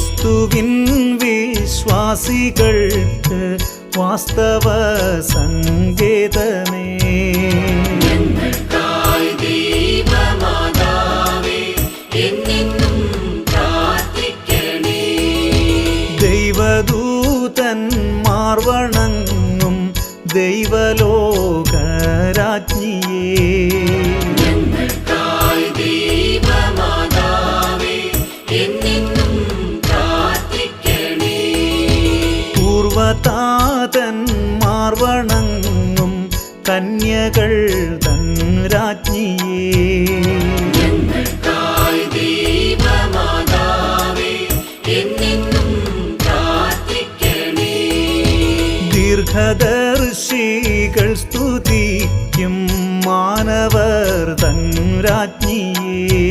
ക്രിസ്തുവിൻ വിശ്വാസികൾക്ക് വാസ്തവ സങ്കേതമേ. ദൈവദൂതന്മാർ വണങ്ങും ദൈവലോകരാജ്ഞിയേ. പൂർവതാതന്മാർ വണങ്ങും കന്യകൾ തൻ രാജ്ഞിയേ. ദീർഘദർശികൾ സ്തുതിക്കും മാനവർ തൻ രാജ്ഞിയേ.